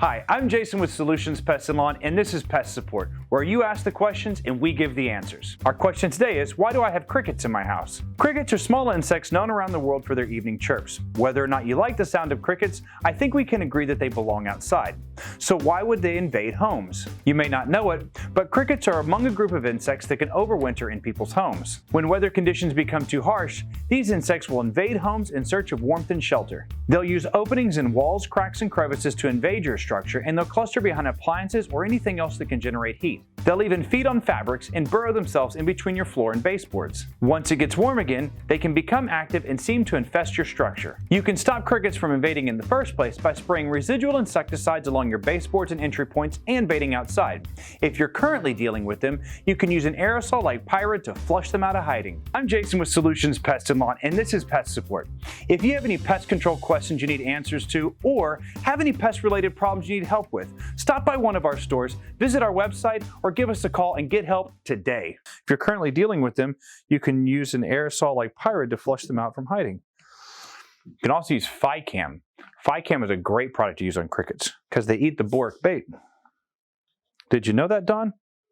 Hi, I'm Jason with Solutions Pest and Lawn, and this is Pest Support, where you ask the questions and we give the answers. Our question today is, why do I have crickets in my house? Crickets are small insects known around the world for their evening chirps. Whether or not you like the sound of crickets, I think we can agree that they belong outside. So why would they invade homes? You may not know it, but crickets are among a group of insects that can overwinter in people's homes. When weather conditions become too harsh, these insects will invade homes in search of warmth and shelter. They'll use openings in walls, cracks, and crevices to invade your structure, and they'll cluster behind appliances or anything else that can generate heat. They'll even feed on fabrics and burrow themselves in between your floor and baseboards. Once it gets warm again, they can become active and seem to infest your structure. You can stop crickets from invading in the first place by spraying residual insecticides along your baseboards and entry points and baiting outside. If you're currently dealing with them, you can use an aerosol like Pyrid to flush them out of hiding. I'm Jason with Solutions Pest and Lawn, and this is Pest Support. If you have any pest control questions you need answers to, or have any pest-related problems you need help with, stop by one of our stores, visit our website, or give us a call and get help today. If you're currently dealing with them, you can use an aerosol like Pyrid to flush them out from hiding. You can also use Ficam. Ficam is a great product to use on crickets because they eat the boric bait. Did you know that, Don?